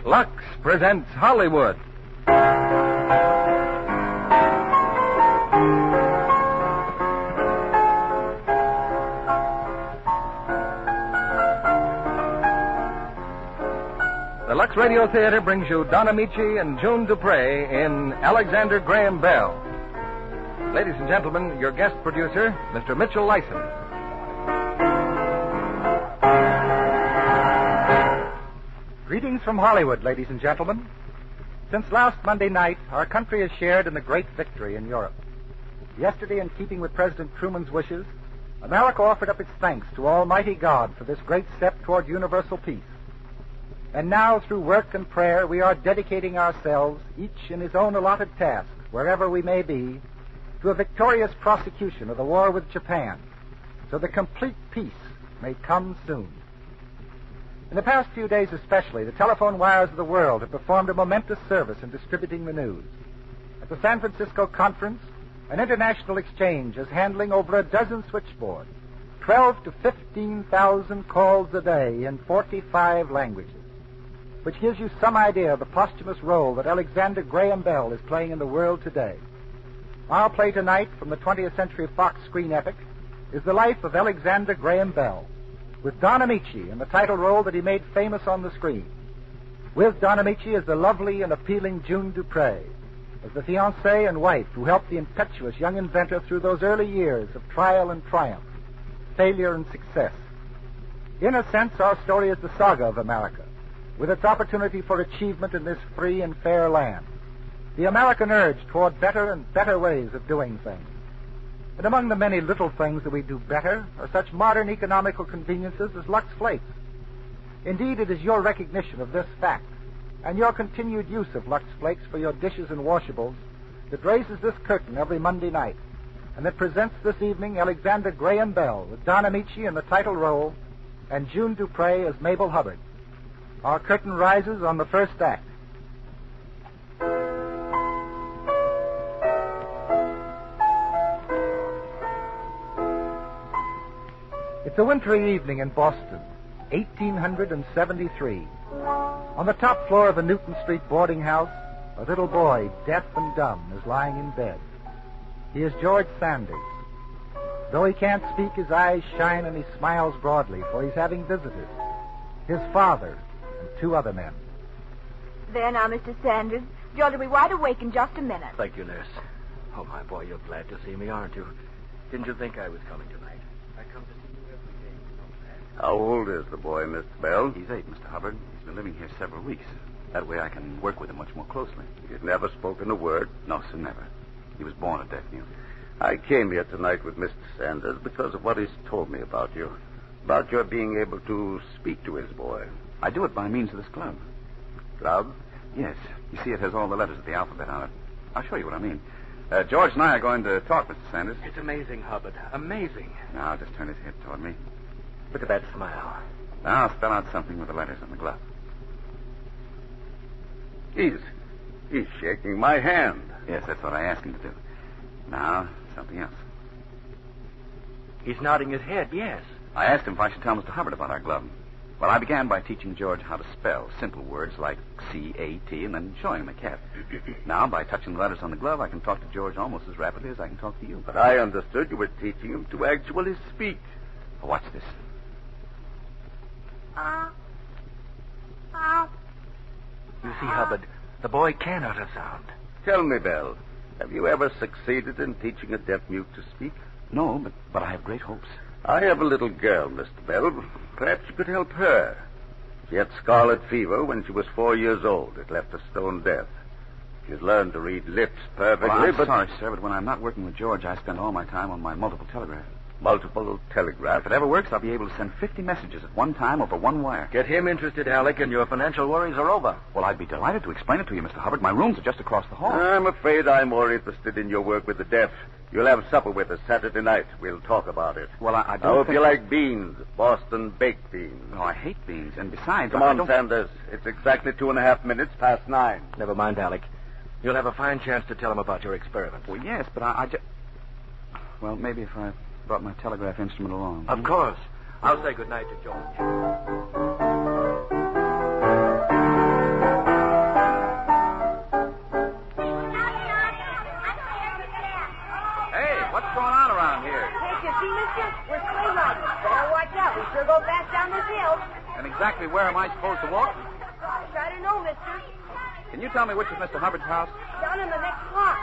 Lux presents Hollywood. The Lux Radio Theater brings you Don Amici and June Dupre in Alexander Graham Bell. Ladies and gentlemen, your guest producer, Mr. Mitchell Lyson. Greetings from Hollywood, ladies and gentlemen. Since last Monday night, our country has shared in the great victory in Europe. Yesterday, in keeping with President Truman's wishes, America offered up its thanks to Almighty God for this great step toward universal peace. And now, through work and prayer, we are dedicating ourselves, each in his own allotted task, wherever we may be, to a victorious prosecution of the war with Japan, so that complete peace may come soon. In the past few days especially, the telephone wires of the world have performed a momentous service in distributing the news. At the San Francisco conference, an international exchange is handling over a dozen switchboards, 12 to 15,000 calls a day in 45 languages, which gives you some idea of the posthumous role that Alexander Graham Bell is playing in the world today. Our play tonight from the 20th Century Fox screen epic is the life of Alexander Graham Bell, with Don Amici in the title role that he made famous on the screen. With Don Amici is the lovely and appealing June Dupre, as the fiancée and wife who helped the impetuous young inventor through those early years of trial and triumph, failure and success. In a sense, our story is the saga of America, with its opportunity for achievement in this free and fair land, the American urge toward better and better ways of doing things. And among the many little things that we do better are such modern economical conveniences as Lux Flakes. Indeed, it is your recognition of this fact and your continued use of Lux Flakes for your dishes and washables that raises this curtain every Monday night and that presents this evening Alexander Graham Bell with Don Amici in the title role and June Dupre as Mabel Hubbard. Our curtain rises on the first act. It's a wintry evening in Boston, 1873. On the top floor of a Newton Street boarding house, a little boy, deaf and dumb, is lying in bed. He is George Sanders. Though he can't speak, his eyes shine and he smiles broadly, for he's having visitors. His father and two other men. There now, Mr. Sanders. George will be wide awake in just a minute. Thank you, nurse. Oh, my boy, you're glad to see me, aren't you? Didn't you think I was coming tonight? I come to see you every day. How old is the boy, Mr. Bell? He's 8, Mr. Hubbard. He's been living here several weeks. That way I can work with him much more closely. He's never spoken a word? No, sir, never. He was born a deaf mute. I came here tonight with Mr. Sanders because of what he's told me about you. About your being able to speak to his boy. I do it by means of this glove. Glove? Yes. You see, it has all the letters of the alphabet on it. I'll show you what I mean. George and I are going to talk, Mr. Sanders. It's amazing, Hubbard. Amazing. Now, just turn his head toward me. Look at that smile. Now, I'll spell out something with the letters on the glove. He's shaking my hand. Yes, that's what I asked him to do. Now, something else. He's nodding his head, yes. I asked him if I should tell Mr. Hubbard about our glove. Well, I began by teaching George how to spell simple words like C-A-T and then showing him the cat. Now, by touching the letters on the glove, I can talk to George almost as rapidly as I can talk to you. But I understood you were teaching him to actually speak. Oh, watch this. You see, Hubbard, the boy can utter sound. Tell me, Bell, have you ever succeeded in teaching a deaf mute to speak? No, but I have great hopes. I have a little girl, Mr. Bell. Perhaps you could help her. She had scarlet fever when she was 4 years old. It left her stone deaf. She's learned to read lips perfectly, Well, I'm but... sorry, sir, but when I'm not working with George, I spend all my time on my multiple telegraph. Multiple telegraph. If it ever works, I'll be able to send 50 messages at one time over one wire. Get him interested, Alec, and your financial worries are over. Well, I'd be delighted to explain it to you, Mr. Hubbard. My rooms are just across the hall. I'm afraid I'm more interested in your work with the deaf. You'll have supper with us Saturday night. We'll talk about it. Well, I I don't hope think... you like beans, Boston baked beans. Oh, I hate beans. And besides, Come I on, don't... Sanders. It's exactly 2.5 minutes past 9. Never mind, Alec. You'll have a fine chance to tell him about your experiment. Well, yes, but I just... Well, maybe if I brought my telegraph instrument along. Of course. I'll say good night to George. sidewalk? I don't know, mister. Can you tell me which is Mr. Hubbard's house? Down in the next block.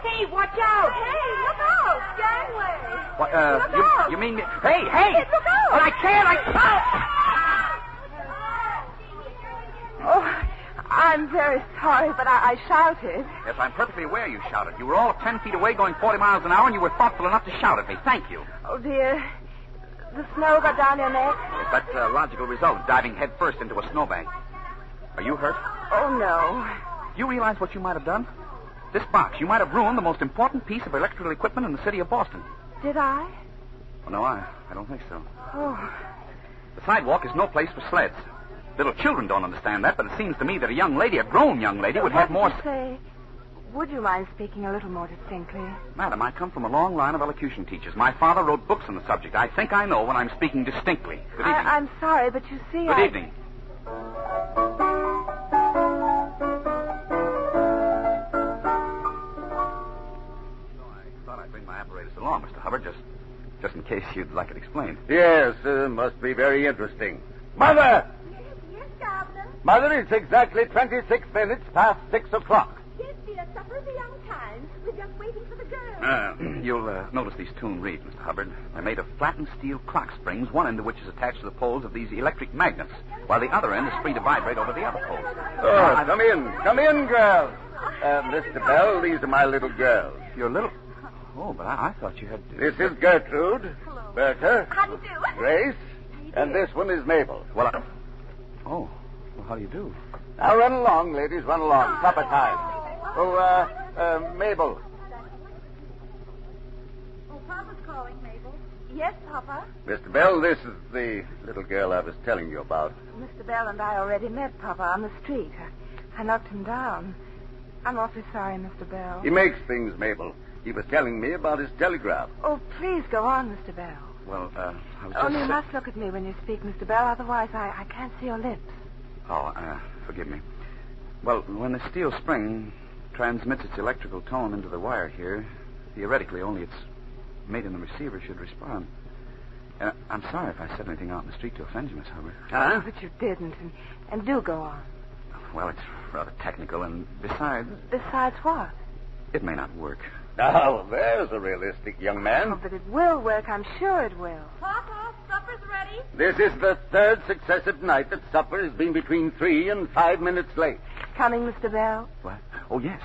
Hey, watch out. Hey, look out. Gangway. What, Look out. you mean... Hey, hey! Look out. But I can't, Oh, I'm very sorry, but I shouted. Yes, I'm perfectly aware you shouted. You were all 10 feet away going 40 miles an hour, and you were thoughtful enough to shout at me. Thank you. Oh, dear. The snow got down your neck? Yes, that's a logical result of diving headfirst into a snowbank. Are you hurt? Oh, no. Do you realize what you might have done? This box, you might have ruined the most important piece of electrical equipment in the city of Boston. Did I? Oh, no, I don't think so. Oh. The sidewalk is no place for sleds. Little children don't understand that, but it seems to me that a young lady, a grown young lady, would have more... What did you say? Would you mind speaking a little more distinctly? Madam, I come from a long line of elocution teachers. My father wrote books on the subject. I think I know when I'm speaking distinctly. Good evening. I'm sorry, but you see, Good evening. I thought I'd bring my apparatus along, Mr. Hubbard, just in case you'd like it explained. Yes, must be very interesting. Mother! Yes, Governor. Mother, it's exactly 26 minutes past 6 o'clock. Yes, dear, supper's a young time. We're just waiting for the girls. You'll notice these tune reeds, Mr. Hubbard. They're made of flattened steel clock springs, one end of which is attached to the poles of these electric magnets, while the other end is free to vibrate over the other poles. Oh, come in, girls. Mr. Bell, these are my little girls. Your little... Oh, but I thought you had... This is Gertrude, Bertha, How do you do? Grace, and this one is Mabel. Well, Oh, well, how do you do? Now run along, ladies, run along. Supper time. Oh, Mabel. Oh, Papa's calling, Mabel. Yes, Papa. Mr. Bell, this is the little girl I was telling you about. Mr. Bell and I already met Papa on the street. I knocked him down. I'm awfully sorry, Mr. Bell. He makes things, Mabel. He was telling me about his telegraph. Oh, please go on, Mr. Bell. Well, I was just... Only you must look at me when you speak, Mr. Bell, otherwise I can't see your lips. Oh, forgive me. Well, when the steel spring transmits its electrical tone into the wire here, theoretically only its mate in the receiver should respond. And I'm sorry if I said anything out in the street to offend you, Miss Hubbard. Huh? But you didn't, and do go on. Well, it's rather technical, and besides... Besides what? It may not work. Now, there's a realistic young man. Oh, but it will work. I'm sure it will. Papa, supper's ready. This is the third successive night that supper has been between 3 and 5 minutes late. Coming, Mr. Bell? What? Oh, yes.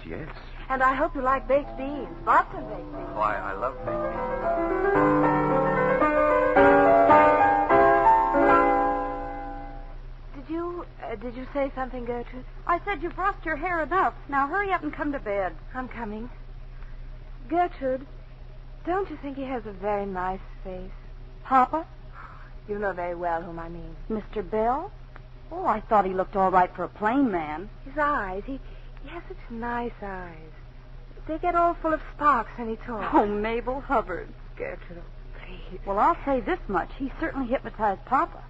And I hope you like baked beans. Lots of baked beans. Oh, I love baked Did you say something, Gertrude? I said you've brushed your hair enough. Now hurry up and come to bed. I'm coming. Gertrude, don't you think he has a very nice face? Papa? You know very well whom I mean. Mr. Bell? Oh, I thought he looked all right for a plain man. His eyes, he has such nice eyes. They get all full of sparks when he talks. Oh, Mabel Hubbard. Gertrude, please. Well, I'll say this much. He certainly hypnotized Papa.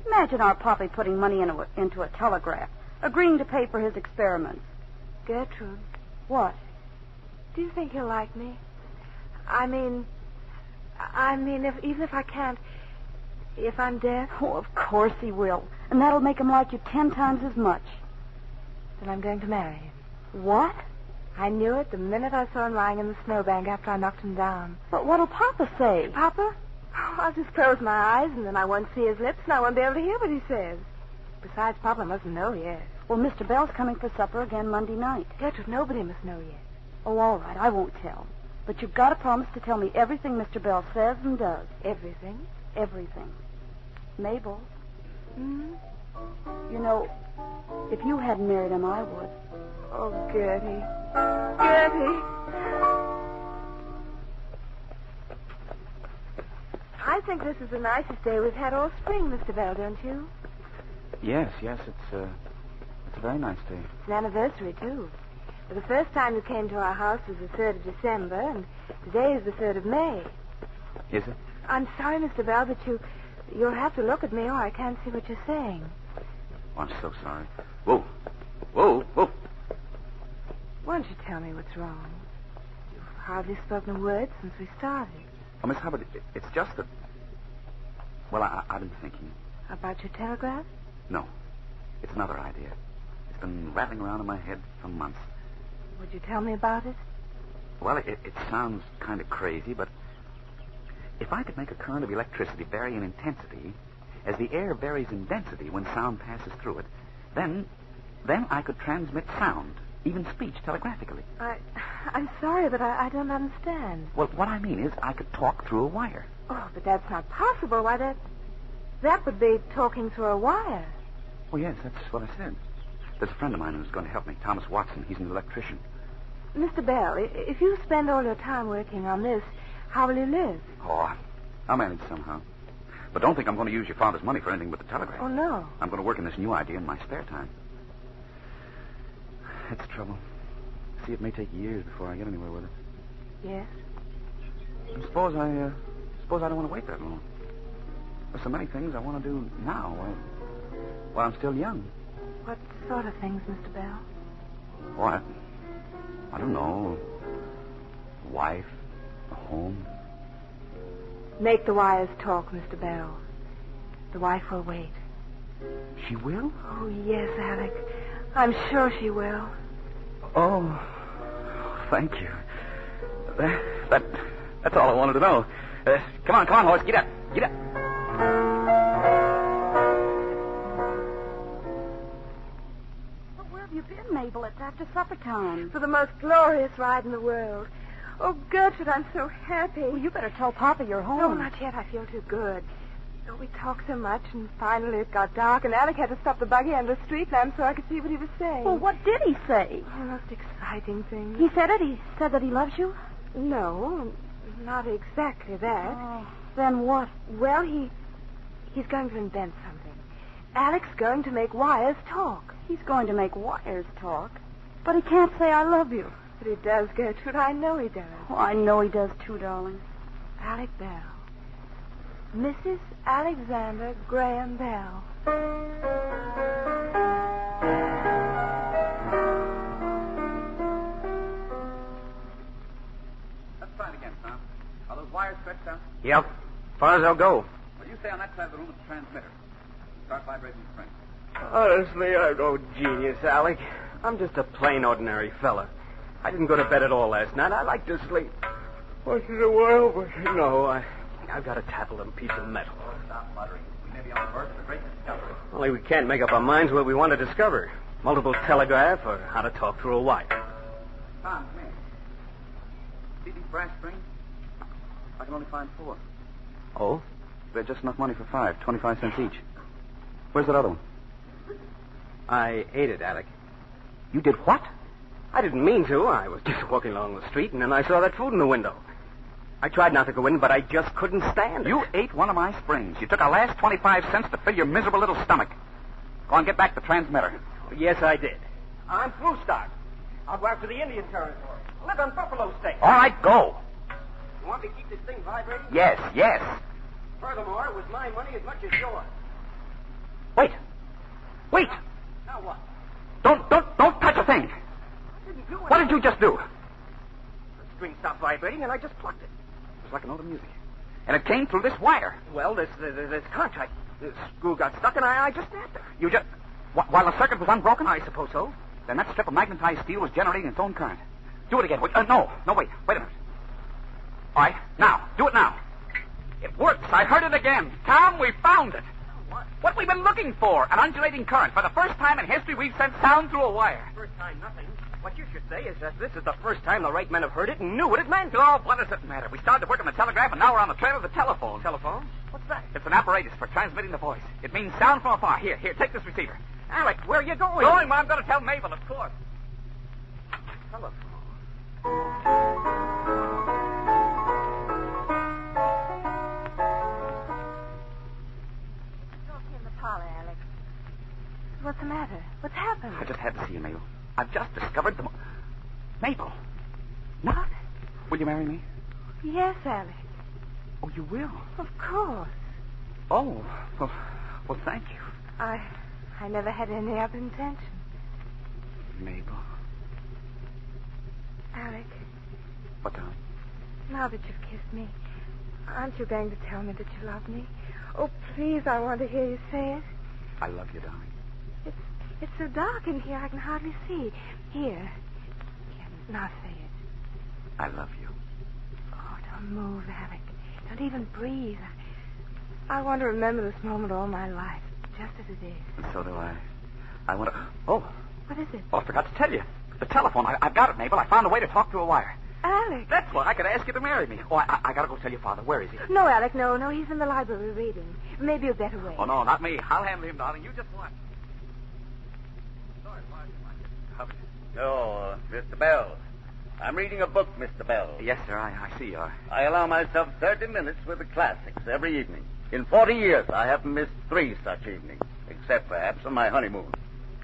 Imagine our Papa putting money into a telegraph, agreeing to pay for his experiments. Gertrude, What? do you think he'll like me? I mean, even if I can't, if I'm deaf, Oh, of course he will. And that'll make him like you 10 times as much. then I'm going to marry him. What? I knew it the minute I saw him lying in the snowbank after I knocked him down. But what'll Papa say? Papa? Oh, I'll just close my eyes, and then I won't see his lips, and I won't be able to hear what he says. Besides, Papa mustn't know yet. Well, Mr. Bell's coming for supper again Monday night. Gertrude, nobody must know yet. Oh, all right. I won't tell. But you've got to promise to tell me everything Mr. Bell says and does. Everything? Everything. Mabel, Hmm? you know, if you hadn't married him, I would. Oh, Gertie. Gertie. I think this is the nicest day we've had all spring, Mr. Bell, don't you? Yes, it's a very nice day. It's an anniversary, too. The first time you came to our house was the 3rd of December, and today is the 3rd of May. Is it? I'm sorry, Mr. Bell, but you'll have to look at me or I can't see what you're saying. Oh, I'm so sorry. Whoa. Whoa. Why don't you tell me what's wrong? You've hardly spoken a word since we started. Oh, Miss Hubbard, it's just that... Well, I've been thinking. About your telegraph? No. It's another idea. It's been rattling around in my head for months. Would you tell me about it? Well, it sounds kind of crazy, but if I could make a current of electricity vary in intensity as the air varies in density when sound passes through it, then I could transmit sound, even speech, telegraphically. I'm sorry, but I don't understand. Well, what I mean is I could talk through a wire. Oh, but that's not possible. Why, that would be talking through a wire. Oh, yes, that's what I said. There's a friend of mine who's going to help me, Thomas Watson. He's an electrician. Mr. Bell, if you spend all your time working on this, how will you live? Oh, I'll manage somehow. But don't think I'm going to use your father's money for anything but the telegraph. Oh, no. I'm going to work on this new idea in my spare time. That's the trouble. See, it may take years before I get anywhere with it. Yes? Suppose I don't want to wait that long. There's so many things I want to do now while I'm still young. What sort of things, Mr. Bell? What? I don't know. A wife, a home. Make the wires talk, Mr. Bell. The wife will wait. She will? Oh, yes, Alec. I'm sure she will. Oh, thank you. That's all I wanted to know. Come on, horse. Get up. Get up. Well, where have you been, Mabel? It's after supper time. For the most glorious ride in the world. Oh, Gertrude, I'm so happy. Well, you better tell Papa you're home. No, not yet. I feel too good. Oh, we talked so much, and finally it got dark, and Alec had to stop the buggy on the street lamp so I could see what he was saying. Well, what did he say? The most exciting thing. He said it? He said that he loves you? No, not exactly that. Oh, then what? Well, he's going to invent something. Alec's going to make wires talk. He's going to make wires talk. But he can't say I love you. But he does, Gertrude. I know he does. Oh, I know he does too, darling. Alec Bell. Mrs. Alexander Graham Bell. Let's try it again, Tom. Are those wires stretched out? Yep. Far as they'll go. Well, you stay on that side of the room with the transmitter. Start vibrating the spring. Honestly, I'm no genius, Alec. I'm just a plain, ordinary fella. I didn't go to bed at all last night. I like to sleep. Once in a while, but no, I've got to tackle them piece of metal. Oh, stop muttering. We may be on the verge of a great discovery. Only we can't make up our minds what we want to discover. Multiple telegraph or how to talk through a wire. Tom, come here. See these brass springs? I can only find 4. Oh? They're just enough money for 5, 25 cents each. Where's that other one? I ate it, Alec. You did what? I didn't mean to. I was just walking along the street, and then I saw that food in the window. I tried not to go in, but I just couldn't stand it. You ate one of my springs. You took our last 25 cents to fill your miserable little stomach. Go on, get back the transmitter. Yes, I did. I'm through stock. I'll go after the Indian territory. I live on Buffalo State. All right, go. You want me to keep this thing vibrating? Yes. Furthermore, it was my money as much as yours. Wait. Now what? Don't touch a thing. I didn't do it. What did you just do? The string stopped vibrating, and I just plucked it. It was like a note of music. And it came through this wire. Well, this contract. The screw got stuck, and I just snapped it. You just... While the circuit was unbroken? I suppose so. Then that strip of magnetized steel was generating its own current. Do it again. Wait, no, wait a minute. All right, now. Do it now. It works. I heard it again. Tom, we found it. What we've been looking for, an undulating current. For the first time in history, we've sent sound through a wire. First time, nothing. What you should say is that this is the first time the right men have heard it and knew what it meant. Oh, what does it matter? We started to work on the telegraph, and now we're on the trail of the telephone. Telephone? What's that? It's an apparatus for transmitting the voice. It means sound from afar. Here, take this receiver. Alec, where are you going? Well, I'm going to tell Mabel, of course. Telephone. Alex. What's the matter? What's happened? I just had to see you, Mabel. I've just discovered the... Mabel. What? Will you marry me? Yes, Alex. Oh, you will? Of course. Oh, well, thank you. I never had any other intention. Mabel. Alec. What, darling? Now that you've kissed me, aren't you going to tell me that you love me? Oh, please, I want to hear you say it. I love you, darling. It's It's so dark in here I can hardly see. Here. Now say it. I love you. Oh, don't move, Alec. Don't even breathe. I want to remember this moment all my life, just as it is. And so do I. I want to... Oh. What is it? Oh, I forgot to tell you. The telephone. I've got it, Mabel. I found a way to talk through a wire. Alec. That's why I could ask you to marry me. Oh, I got to go tell your father. Where is he? No, Alec, no. He's in the library reading. Maybe you'd better wait. Oh, no, not me. I'll handle him, darling. You just watch. Oh, Mr. Bell. I'm reading a book, Mr. Bell. Yes, sir. I see you are. I allow myself 30 minutes with the classics every evening. In 40 years, I haven't missed 3 such evenings, except perhaps on my honeymoon.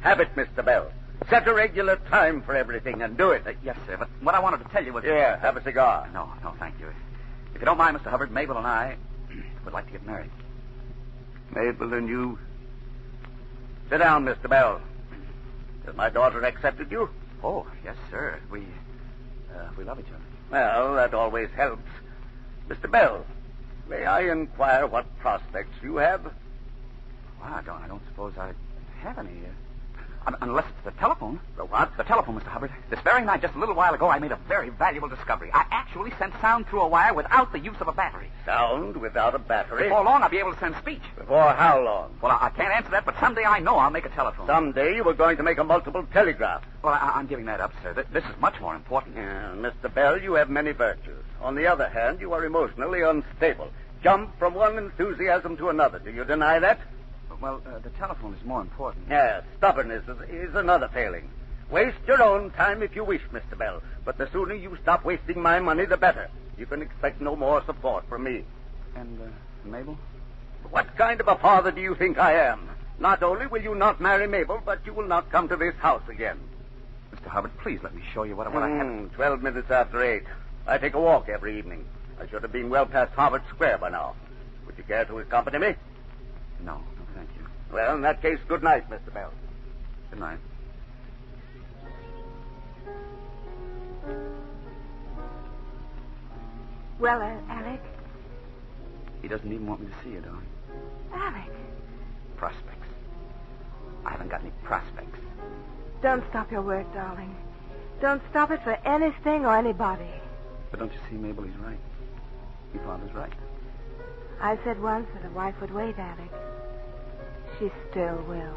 Have it, Mr. Bell. Set a regular time for everything and do it. Yes, sir. But what I wanted to tell you was... Here, have a cigar. No, thank you. If you don't mind, Mr. Hubbard, Mabel and I would like to get married. Mabel and you... Sit down, Mr. Bell. Has my daughter accepted you? Oh, yes, sir. We love each other. Well, that always helps. Mr. Bell, may I inquire what prospects you have? Well, I don't suppose I have any. Unless it's the telephone. The what? The telephone, Mr. Hubbard. This very night, just a little while ago, I made a very valuable discovery. I actually sent sound through a wire without the use of a battery. Sound without a battery? Before long, I'll be able to send speech. Before how long? Well, I can't answer that, but someday I know I'll make a telephone. Someday you were going to make a multiple telegraph. Well, I'm giving that up, sir. This is much more important. Mr. Bell, you have many virtues. On the other hand, you are emotionally unstable. Jump from one enthusiasm to another. Do you deny that? Well, the telephone is more important. Yes, stubbornness is another failing. Waste your own time if you wish, Mr. Bell. But the sooner you stop wasting my money, the better. You can expect no more support from me. And, Mabel? What kind of a father do you think I am? Not only will you not marry Mabel, but you will not come to this house again. Mr. Hubbard, please let me show you what I have. 12 minutes after 8. I take a walk every evening. I should have been well past Harvard Square by now. Would you care to accompany me? No, thank you. Well, in that case, good night, Mr. Bell. Good night. Well, Alec? He doesn't even want me to see you, darling. Alec. Prospects. I haven't got any prospects. Don't stop your work, darling. Don't stop it for anything or anybody. But don't you see, Mabel, he's right. Your father's right. I said once that a wife would wait, Alec. She still will.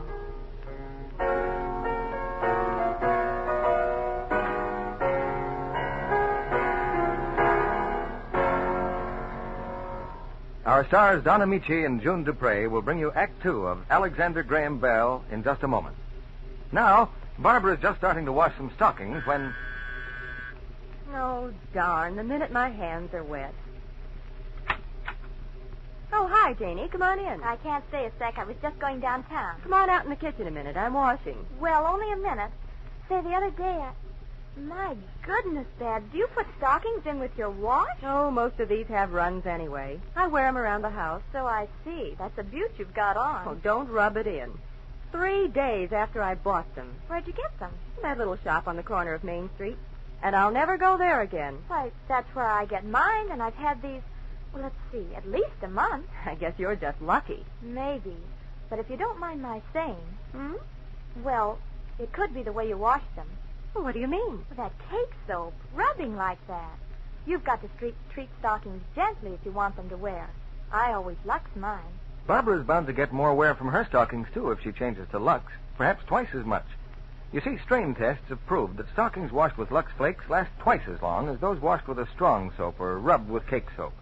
Our stars Don Amici and June Dupre will bring you Act 2 of Alexander Graham Bell in just a moment. Now, Barbara is just starting to wash some stockings when... Oh, darn. The minute my hands are wet. Oh, hi, Janie. Come on in. I can't stay a sec. I was just going downtown. Come on out in the kitchen a minute. I'm washing. Well, only a minute. Say, the other day, My goodness, Dad. Do you put stockings in with your wash? Oh, most of these have runs anyway. I wear them around the house. So I see. That's a beaut you've got on. Oh, don't rub it in. 3 days after I bought them. Where'd you get them? That little shop on the corner of Main Street. And I'll never go there again. Why, that's where I get mine, and I've had these, well, let's see, at least a month. I guess you're just lucky. Maybe. But if you don't mind my saying... Hmm? Well, it could be the way you wash them. Well, what do you mean? That cake soap, rubbing like that. You've got to treat stockings gently if you want them to wear. I always Lux mine. Barbara's bound to get more wear from her stockings, too, if she changes to Lux. Perhaps twice as much. You see, strain tests have proved that stockings washed with Lux Flakes last twice as long as those washed with a strong soap or rubbed with cake soap.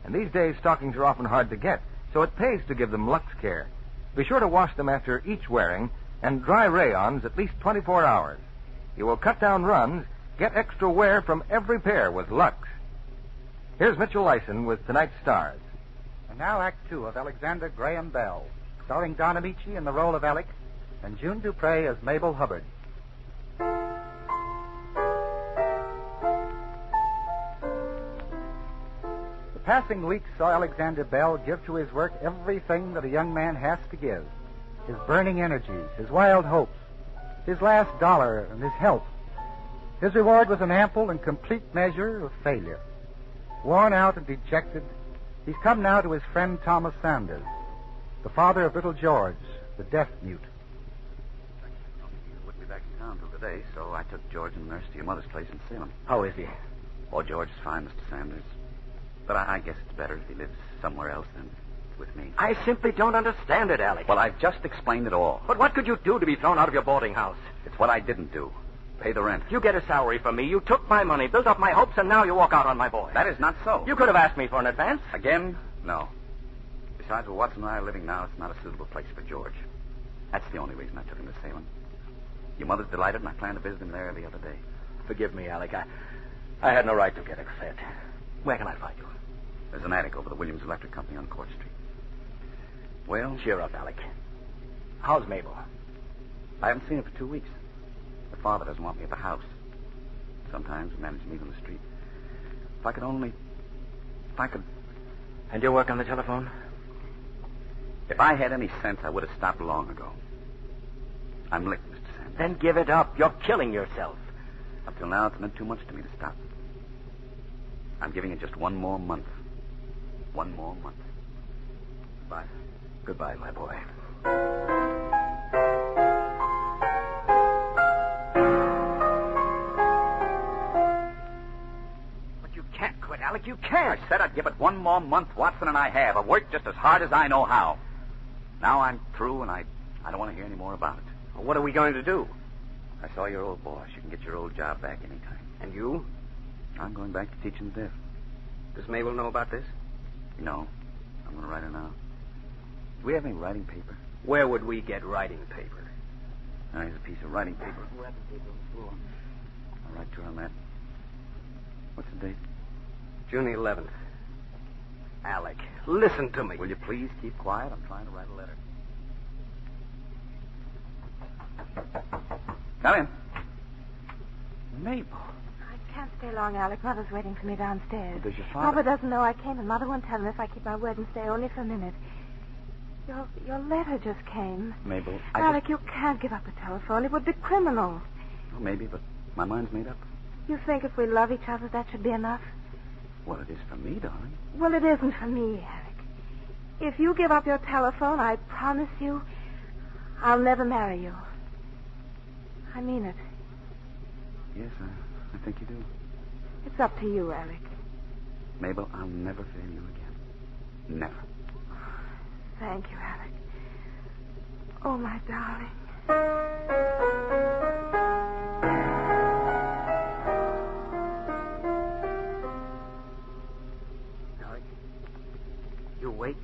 And these days, stockings are often hard to get, so it pays to give them Lux care. Be sure to wash them after each wearing and dry rayons at least 24 hours. You will cut down runs, get extra wear from every pair with Lux. Here's Mitchell Lyson with tonight's stars. And now Act 2 of Alexander Graham Bell, starring Don Amici in the role of Alec and June Dupre as Mabel Hubbard. The passing weeks saw Alexander Bell give to his work everything that a young man has to give. His burning energies, his wild hopes, his last dollar, and his health. His reward was an ample and complete measure of failure. Worn out and dejected, he's come now to his friend Thomas Sanders, the father of little George, the deaf mute. today, so I took George and the nurse to your mother's place in Salem. How is he? Oh, George is fine, Mr. Sanders. But I guess it's better if he lives somewhere else than with me. I simply don't understand it, Alec. Well, I've just explained it all. But what could you do to be thrown out of your boarding house? It's what I didn't do. Pay the rent. You get a salary from me. You took my money, built up my hopes, and now you walk out on my boy. That is not so. You could have asked me for an advance. Again? No. Besides, where Watson and I are living now, it's not a suitable place for George. That's the only reason I took him to Salem. Your mother's delighted, and I plan to visit him there every other day. Forgive me, Alec. I had no right to get upset. Where can I find you? There's an attic over the Williams Electric Company on Court Street. Well, Cheer up, Alec. How's Mabel? I haven't seen her for 2 weeks. Her father doesn't want me at the house. Sometimes we manage to meet on the street. If I could... And your work on the telephone? If I had any sense, I would have stopped long ago. I'm licked, Mr. Sanders. Then give it up. You're killing yourself. Up till now, it's meant too much to me to stop. I'm giving it just one more month. One more month. Bye. Goodbye, my boy. But you can't quit, Alec. You can't. I said I'd give it one more month. Watson and I have. I've worked just as hard as I know how. Now I'm through, and I don't want to hear any more about it. Well, what are we going to do? I saw your old boss. You can get your old job back anytime. And you? I'm going back to teaching the deaf. Does Mabel know about this? No. I'm going to write her now. Do we have any writing paper? Where would we get writing paper? Here's a piece of writing paper. I'll write to her on that. What's the date? June 11th. Alec, listen to me. Will you please keep quiet? I'm trying to write a letter. Come in. Mabel. I can't stay long, Alec. Mother's waiting for me downstairs. Does your father... Papa doesn't know I came, and Mother won't tell him if I keep my word and stay only for a minute. Your letter just came. Mabel, Alec, you can't give up the telephone. It would be criminal. Oh, maybe, but my mind's made up. You think if we love each other, that should be enough? Well, it is for me, darling. Well, it isn't for me, Alec. If you give up your telephone, I promise you, I'll never marry you. I mean it. Yes, I think you do. It's up to you, Alec. Mabel, I'll never fail you again. Never. Thank you, Alec. Oh, my darling. Alec, you wait.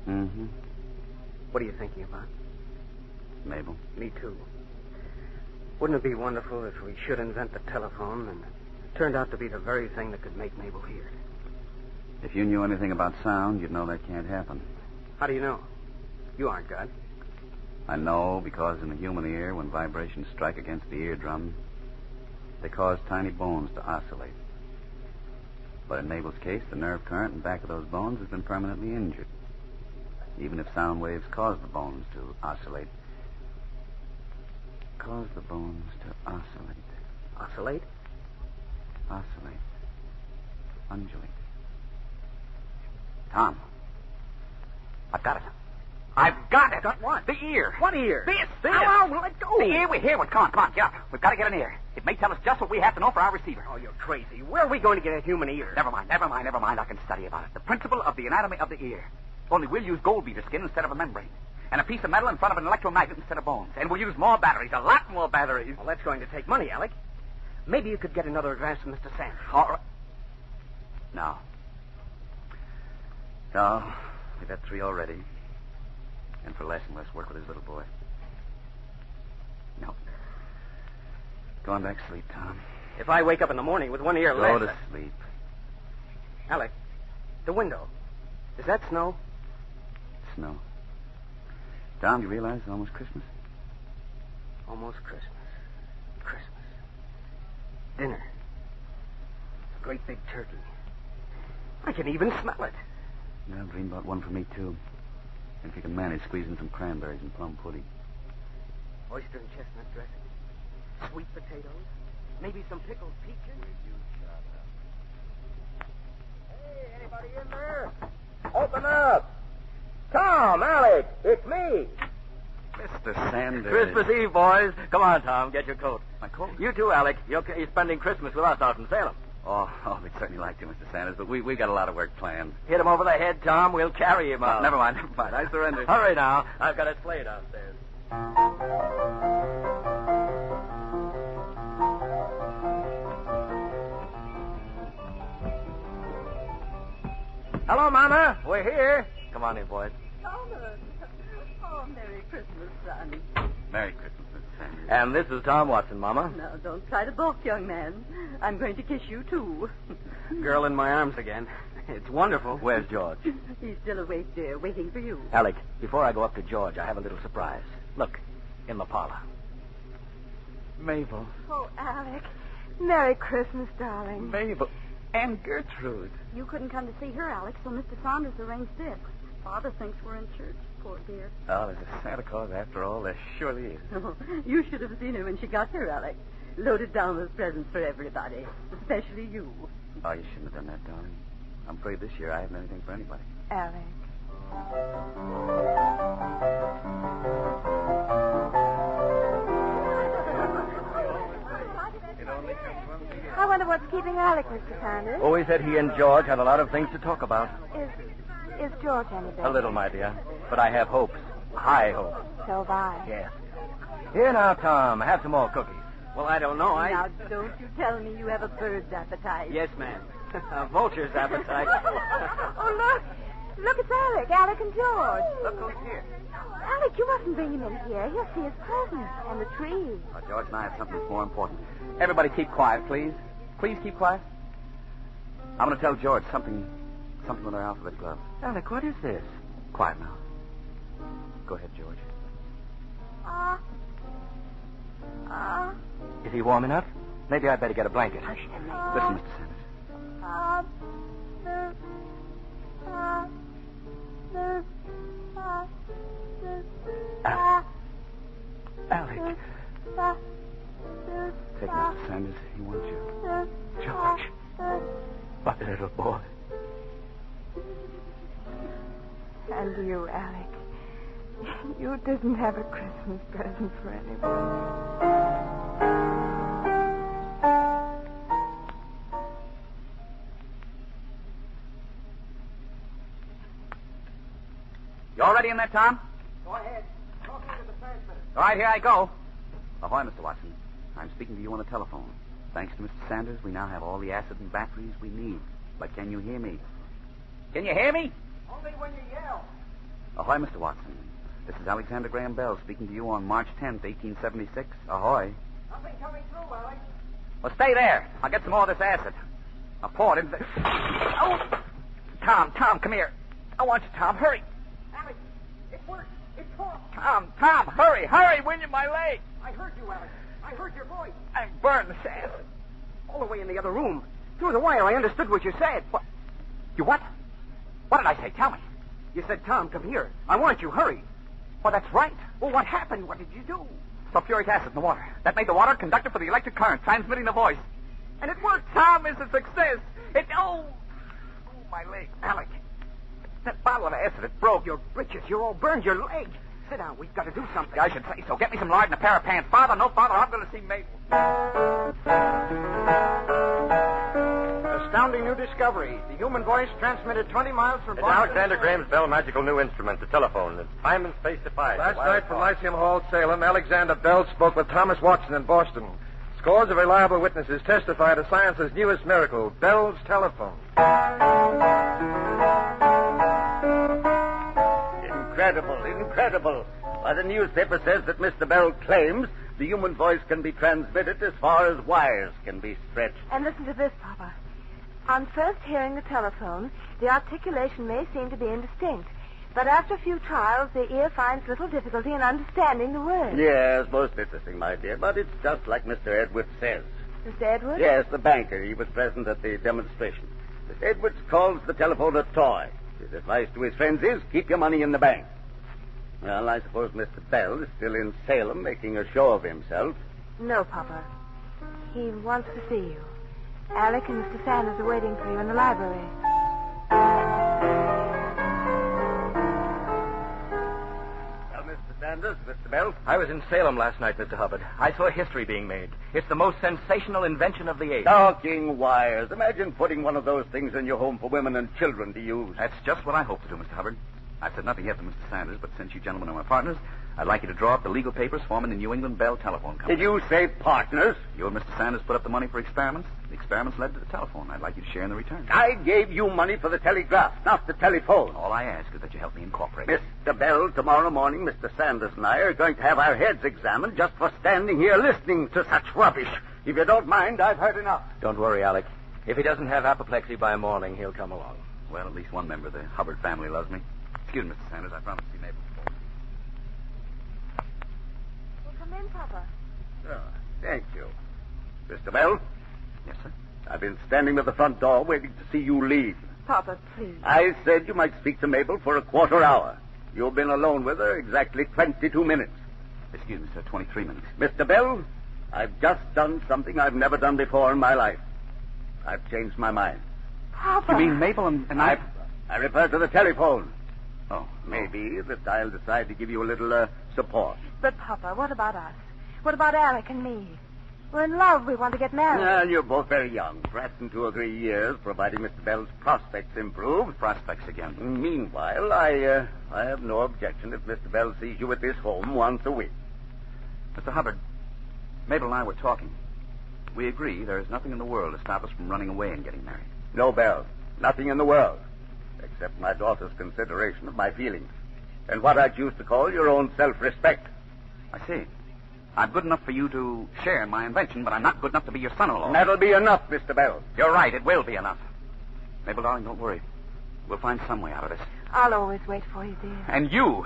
Mm-hmm. What are you thinking about? Mabel. Me too. Wouldn't it be wonderful if we should invent the telephone and it turned out to be the very thing that could make Mabel hear it? If you knew anything about sound, you'd know that can't happen. How do you know? You aren't God. I know because in the human ear, when vibrations strike against the eardrum, they cause tiny bones to oscillate. But in Mabel's case, the nerve current in back of those bones has been permanently injured. Even if sound waves cause the bones to oscillate. Cause the bones to oscillate. Oscillate? Oscillate. Undulate. Tom. I've got it. I've got it. Got what? The ear. What ear? This. Ow, let go. The ear. We're here. Come on, get up. We've got to get an ear. It may tell us just what we have to know for our receiver. Oh, you're crazy. Where are we going to get a human ear? Never mind. I can study about it. The principle of the anatomy of the ear. Only we'll use gold beater skin instead of a membrane. And a piece of metal in front of an electromagnet instead of bones. And we'll use more batteries, a lot more batteries. Well, that's going to take money, Alec. Maybe you could get another advance from Mr. Sanders. All right. No. No. We've had 3 already. And for less and less work with his little boy. No. Go on back to sleep, Tom. If I wake up in the morning with one ear Go less... to sleep. Alec, the window. Is that snow? Snow. Tom, do you realize it's almost Christmas? Almost Christmas. Christmas. Dinner. A great big turkey. I can even smell it. Yeah, I've dreamed about one for me, too. And if you can manage, squeeze in some cranberries and plum pudding. Oyster and chestnut dressing. Sweet potatoes. Maybe some pickled peaches. Hey, anybody in there? Open up. Tom, Alec, it's me. Mr. Sanders. Christmas Eve, boys. Come on, Tom, get your coat. My coat? You too, Alec. You're spending Christmas with us out in Salem. Oh, we'd certainly like to, Mr. Sanders, but we've got a lot of work planned. Hit him over the head, Tom. We'll carry him out. Never mind. I surrender. Hurry now. I've got a sleigh downstairs. Hello, Mama. We're here. Come on in, boys. Thomas. Oh, Merry Christmas, son. Merry Christmas, Mr. Sanders. And this is Tom Watson, Mama. Now, don't try to balk, young man. I'm going to kiss you, too. Girl in my arms again. It's wonderful. Where's George? He's still awake, dear, waiting for you. Alec, before I go up to George, I have a little surprise. Look, in the parlor. Mabel. Oh, Alec. Merry Christmas, darling. Mabel. And Gertrude. You couldn't come to see her, Alex, so Mr. Saunders arranged this. Father thinks we're in church, poor dear. Oh, there's a Santa Claus after all. There surely is. Oh, you should have seen her when she got here, Alex. Loaded down with presents for everybody, especially you. Oh, you shouldn't have done that, darling. I'm afraid this year I haven't anything for anybody. Alec. I wonder what's keeping Alec, Mr. Sanders. Oh, he said he and George had a lot of things to talk about. Is George any better? A little, my dear. But I have hopes. High hopes. So have I. Yes. Here now, Tom. Have some more cookies. Well, I don't know. Now, don't you tell me you have a bird's appetite. Yes, ma'am. A vulture's appetite. Oh, look. Look, it's Alec. Alec and George. Look who's here. Alec, you mustn't bring him in here. He'll see his presents and the tree. Oh, George and I have something more important. Everybody keep quiet, please. Please keep quiet. I'm going to tell George something with our alphabet glove. Alec, what is this? Quiet now. Go ahead, George. Is he warm enough? Maybe I'd better get a blanket. Listen, Mr. Sanders. Alec. Take Mr. Sanders. He wants you. George. My little boy. And you, Alec. You didn't have a Christmas present for anyone. You all ready in there, Tom? Go ahead. Talking to the transmitter. All right, here I go. Ahoy, Mr. Watson. I'm speaking to you on the telephone. Thanks to Mr. Sanders, we now have all the acid and batteries we need. But can you hear me? Can you hear me? Only when you yell. Ahoy, Mr. Watson. This is Alexander Graham Bell speaking to you on March 10th, 1876. Ahoy. Nothing coming through, Alec. Well, stay there. I'll get some more of this acid. I'll pour it into the... Oh! Tom, come here. I want you, Tom. Hurry. Alec, it worked. It talked. Tom, hurry, will you, my leg. I heard you, Alec. I heard your voice. I'm burned, this acid. All the way in the other room. Through the wire, I understood what you said. What? You what? What did I say? Tell me. You said, Tom, come here. I want you. Hurry. Well, that's right. Well, what happened? What did you do? Sulfuric acid in the water. That made the water conductor for the electric current, transmitting the voice. And it worked. Tom is a success. Oh, my leg. Alec. That bottle of acid, it broke. Your breeches. You're all burned. Your leg. Sit down. We've got to do something. I should say so. Get me some lard and a pair of pants. Father, no father, I'm going to see Mabel. Astounding new discovery. The human voice transmitted 20 miles from Boston. Alexander Graham's Bell magical new instrument, the telephone. It's time and space defied. Last night from Lyceum Hall, Salem, Alexander Bell spoke with Thomas Watson in Boston. Scores of reliable witnesses testify to science's newest miracle, Bell's telephone. Incredible. Why, the newspaper says that Mr. Bell claims the human voice can be transmitted as far as wires can be stretched. And listen to this, Papa. On first hearing the telephone, the articulation may seem to be indistinct. But after a few trials, the ear finds little difficulty in understanding the words. Yes, most interesting, my dear. But it's just like Mr. Edwards says. Mr. Edwards? Yes, the banker. He was present at the demonstration. Mr. Edwards calls the telephone a toy. His advice to his friends is, keep your money in the bank. Well, I suppose Mr. Bell is still in Salem making a show of himself. No, Papa. He wants to see you. Alec and Mr. Sanders are waiting for you in the library. Well, Mr. Sanders, Mr. Bell. I was in Salem last night, Mr. Hubbard. I saw history being made. It's the most sensational invention of the age. Talking wires. Imagine putting one of those things in your home for women and children to use. That's just what I hope to do, Mr. Hubbard. I've said nothing yet to Mr. Sanders, but since you gentlemen are my partners, I'd like you to draw up the legal papers forming the New England Bell Telephone Company. Did you say partners? You and Mr. Sanders put up the money for experiments. The experiments led to the telephone. I'd like you to share in the return. I gave you money for the telegraph, not the telephone. All I ask is that you help me incorporate. Mr. Bell, tomorrow morning, Mr. Sanders and I are going to have our heads examined just for standing here listening to such rubbish. If you don't mind, I've heard enough. Don't worry, Alec. If he doesn't have apoplexy by morning, he'll come along. Well, at least one member of the Hubbard family loves me. Excuse me, Mr. Sanders. I promised to see Mabel before. Well, come in, Papa. Oh, thank you. Mr. Bell, Yes, sir? I've been standing at the front door waiting to see you leave. Papa, please. I said you might speak to Mabel for a quarter hour. You've been alone with her exactly 22 minutes. Excuse me, sir. 23 minutes. Mr. Bell, I've just done something I've never done before in my life. I've changed my mind. Papa. You mean Mabel and I... I refer to the telephone. Oh. Maybe that I'll decide to give you a little support. But, Papa, what about us? What about Alec and me? We're in love. We want to get married. Well, you're both very young. Perhaps in 2 or 3 years, providing Mr. Bell's prospects improve. Prospects again. Meanwhile, I have no objection if Mr. Bell sees you at this home once a week. Mr. Hubbard, Mabel and I were talking. We agree there is nothing in the world to stop us from running away and getting married. No, Bell. Nothing in the world. Except my daughter's consideration of my feelings. And what I choose to call your own self-respect. I see. I'm good enough for you to share in my invention, but I'm not good enough to be your son-in-law. And that'll be enough, Mr. Bell. You're right. It will be enough. Mabel, darling, don't worry. We'll find some way out of this. I'll always wait for you, dear. And you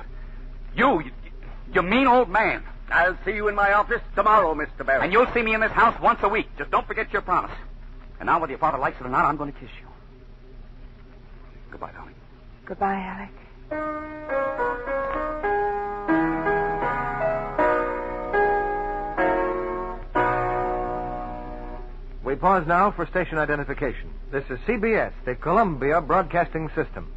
mean old man. I'll see you in my office tomorrow, Mr. Bell. And you'll see me in this house once a week. Just don't forget your promise. And now, whether your father likes it or not, I'm going to kiss you. Goodbye, darling. Goodbye, Alec. We pause now for station identification. This is CBS, the Columbia Broadcasting System.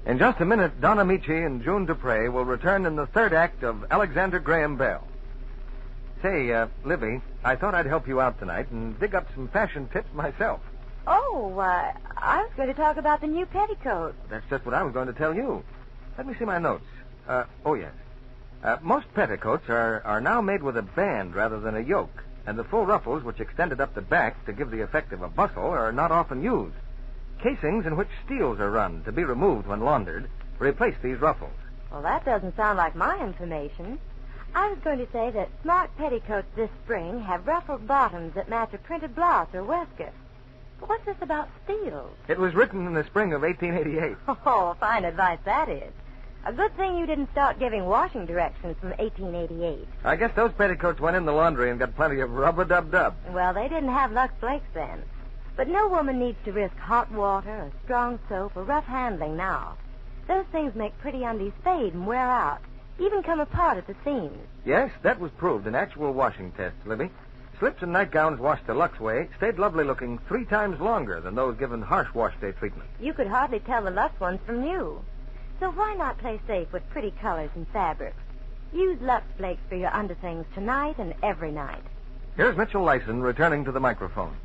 In just a minute, Don Amici and June Dupre will return in the third act of Alexander Graham Bell. Say, Libby, I thought I'd help you out tonight and dig up some fashion tips myself. Oh, I was going to talk about the new petticoat. That's just what I was going to tell you. Let me see my notes. Yes. Most petticoats are now made with a band rather than a yoke, and the full ruffles, which extended up the back to give the effect of a bustle, are not often used. Casings in which steels are run to be removed when laundered replace these ruffles. Well, that doesn't sound like my information. I was going to say that smart petticoats this spring have ruffled bottoms that match a printed blouse or waistcoat. But what's this about steels? It was written in the spring of 1888. Oh, fine advice that is. A good thing you didn't start giving washing directions from 1888. I guess those petticoats went in the laundry and got plenty of rub-a-dub-dub. Well, they didn't have Lux Flakes then. But no woman needs to risk hot water or strong soap or rough handling now. Those things make pretty undies fade and wear out, even come apart at the seams. Yes, that was proved in actual washing tests, Libby. Slips and nightgowns washed the Lux way stayed lovely looking 3 times longer than those given harsh wash day treatment. You could hardly tell the Lux ones from new. So why not play safe with pretty colors and fabrics? Use Lux Flakes for your underthings tonight and every night. Here's Mitchell Lyson returning to the microphone.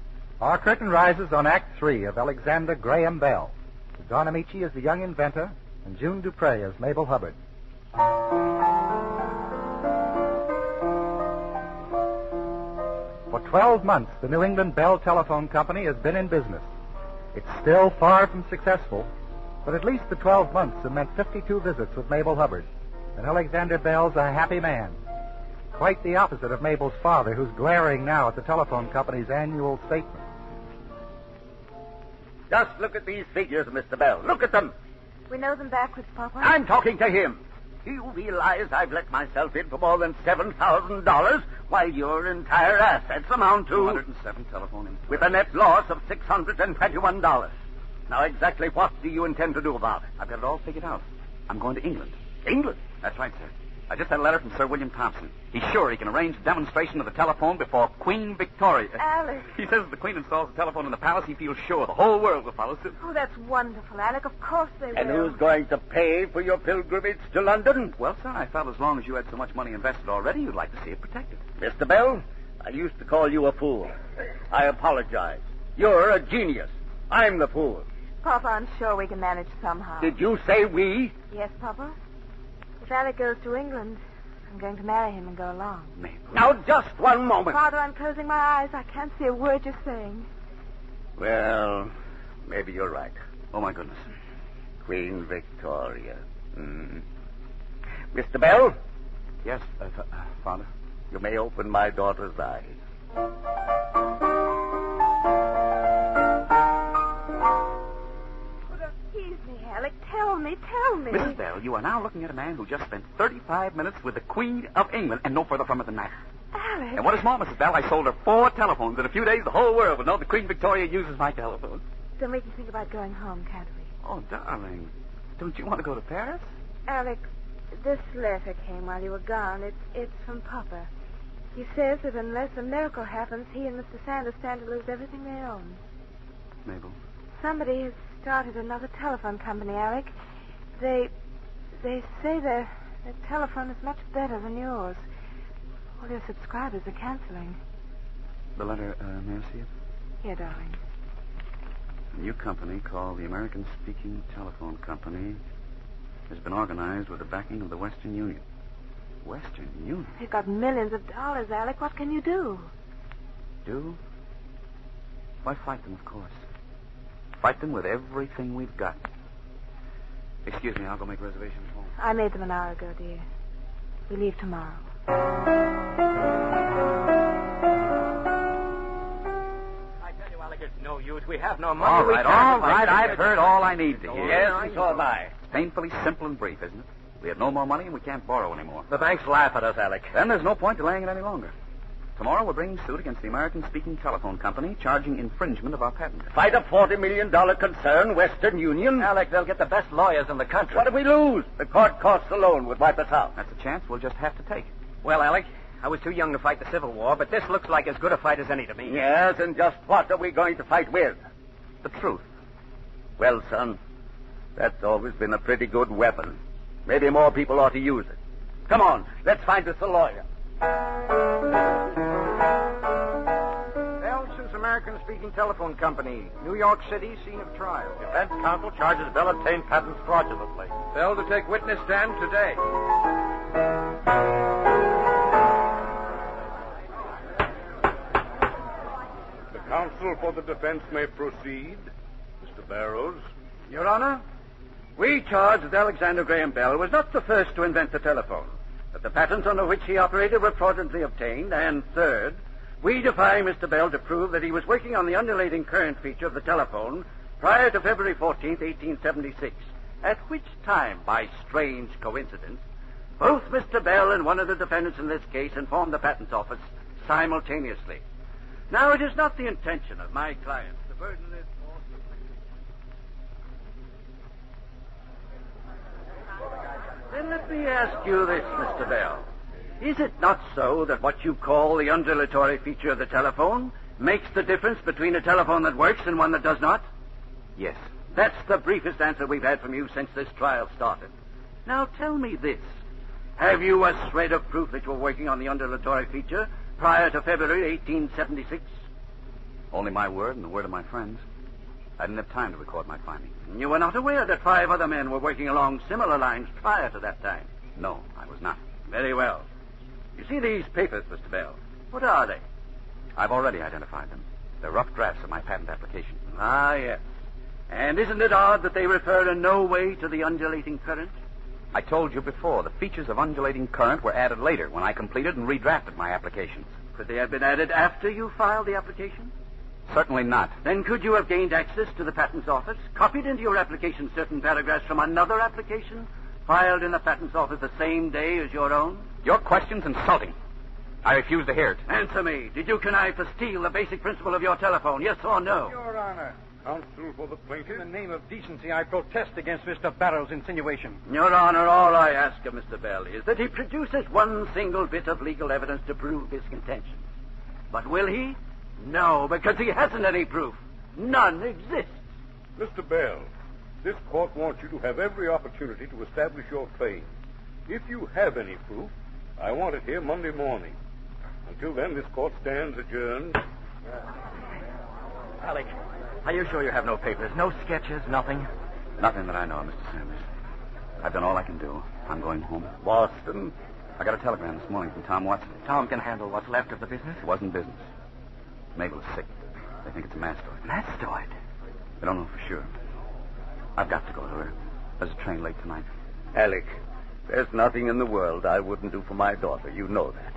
Our curtain rises on Act 3 of Alexander Graham Bell. Don Amici is the young inventor, and June Dupre as Mabel Hubbard. For 12 months, the New England Bell Telephone Company has been in business. It's still far from successful, but at least the 12 months have meant 52 visits with Mabel Hubbard, and Alexander Bell's a happy man. Quite the opposite of Mabel's father, who's glaring now at the telephone company's annual statement. Just look at these figures, Mr. Bell. Look at them. We know them backwards, Papa. I'm talking to him. Do you realize I've let myself in for more than $7,000 while your entire assets amount to... 207 telephone instruments. With a net loss of $621. Now, exactly what do you intend to do about it? I've got it all figured out. I'm going to England. England? That's right, sir. I just had a letter from Sir William Thompson. He's sure he can arrange a demonstration of the telephone before Queen Victoria. Alec. He says if the Queen installs the telephone in the palace, he feels sure the whole world will follow suit. Oh, that's wonderful, Alec. Of course they will. And who's going to pay for your pilgrimage to London? Well, sir, I felt as long as you had so much money invested already, you'd like to see it protected. Mr. Bell, I used to call you a fool. I apologize. You're a genius. I'm the fool. Papa, I'm sure we can manage somehow. Did you say we? Yes, Papa. If Alec goes to England, I'm going to marry him and go along. Mabel. Now, just one moment. Father, I'm closing my eyes. I can't see a word you're saying. Well, maybe you're right. Oh, my goodness. Queen Victoria. Mr. Bell? Yes, Father? You may open my daughter's eyes. Excuse me, Alec. Tell me. Mrs. Bell, you are now looking at a man who just spent 35 minutes with the Queen of England and no further from it than that. Alec. And what is more, Mrs. Bell, I sold her 4 telephones. In a few days, the whole world will know that Queen Victoria uses my telephone. Then we can think about going home, can't we? Oh, darling. Don't you want to go to Paris? Alec, this letter came while you were gone. It's from Papa. He says that unless a miracle happens, he and Mr. Sanders stand to lose everything they own. Mabel. Somebody has started another telephone company, Alec. They say their telephone is much better than yours. All their subscribers are canceling. The letter, may I see it? Here, darling. A new company called the American Speaking Telephone Company has been organized with the backing of the Western Union. Western Union? They've got millions of dollars, Alec. What can you do? Do? Why, fight them, of course. Fight them with everything we've got. Excuse me, I'll go make reservations home. I made them an hour ago, dear. We leave tomorrow. I tell you, Alec, it's no use. We have no money. All right. I've heard all I need to hear. Yes, and so have I. It's painfully simple and brief, isn't it? We have no more money and we can't borrow anymore. The banks laugh at us, Alec. Then there's no point delaying it any longer. Tomorrow we're bringing suit against the American Speaking Telephone Company, charging infringement of our patent. Fight a $40 million concern, Western Union. Alec, they'll get the best lawyers in the country. What if we lose? The court costs alone would wipe us out. That's a chance we'll just have to take. Well, Alec, I was too young to fight the Civil War, but this looks like as good a fight as any to me. Yes, and just what are we going to fight with? The truth. Well, son, that's always been a pretty good weapon. Maybe more people ought to use it. Come on, let's find us a lawyer. Bell's American Speaking Telephone Company, New York City, scene of trial. Defense counsel charges Bell obtained patents fraudulently. Bell to take witness stand today. The counsel for the defense may proceed. Mr. Barrows. Your Honor, we charge that Alexander Graham Bell was not the first to invent the telephone, that the patents under which he operated were fraudulently obtained, and third, we defy Mr. Bell to prove that he was working on the undulating current feature of the telephone prior to February 14th, 1876, at which time, by strange coincidence, both Mr. Bell and one of the defendants in this case informed the Patent Office simultaneously. Now, it is not the intention of my client to burden this court with... Then let me ask you this, Mr. Bell. Is it not so that what you call the undulatory feature of the telephone makes the difference between a telephone that works and one that does not? Yes. That's the briefest answer we've had from you since this trial started. Now tell me this. Have you a shred of proof that you were working on the undulatory feature prior to February 1876? Only my word and the word of my friends. I didn't have time to record my findings. You were not aware that 5 other men were working along similar lines prior to that time? No, I was not. Very well. You see these papers, Mr. Bell? What are they? I've already identified them. They're rough drafts of my patent application. Ah, yes. And isn't it odd that they refer in no way to the undulating current? I told you before, the features of undulating current were added later when I completed and redrafted my applications. Could they have been added after you filed the application? Certainly not. Then could you have gained access to the Patents Office, copied into your application certain paragraphs from another application, filed in the Patents Office the same day as your own? Your question's insulting. I refuse to hear it. Answer me. Did you connive to steal the basic principle of your telephone, yes or no? Your Honor, Counsel for the plaintiff. In the name of decency, I protest against Mr. Barrow's insinuation. Your Honor, all I ask of Mr. Bell is that he produces one single bit of legal evidence to prove his contention. But will he? No, because he hasn't any proof. None exists. Mr. Bell, this court wants you to have every opportunity to establish your claim. If you have any proof, I want it here Monday morning. Until then, this court stands adjourned. Alec, are you sure you have no papers? No sketches, nothing? Nothing that I know of, Mr. Sanders. I've done all I can do. I'm going home. Boston? I got a telegram this morning from Tom Watson. Tom can handle what's left of the business? It wasn't business. Mabel is sick. They think it's a mastoid. Mastoid? They don't know for sure. I've got to go to her. There's a train late tonight. Alec, there's nothing in the world I wouldn't do for my daughter. You know that.